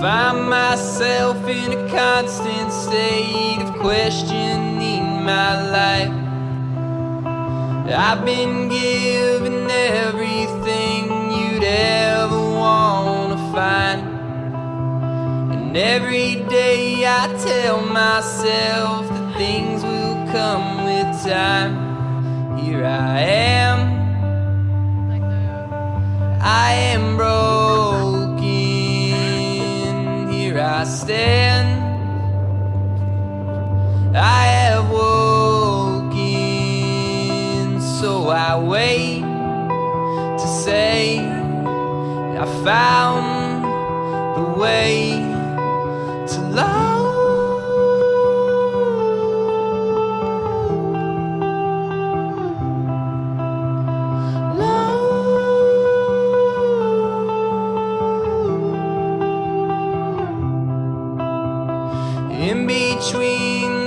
find myself in a constant state of questioning my life. I've been given everything you'd ever want to find, and every day I tell myself that things will come with time. Here I am broken. Here I stand, I have woken. So I wait to say I found the way to love. In between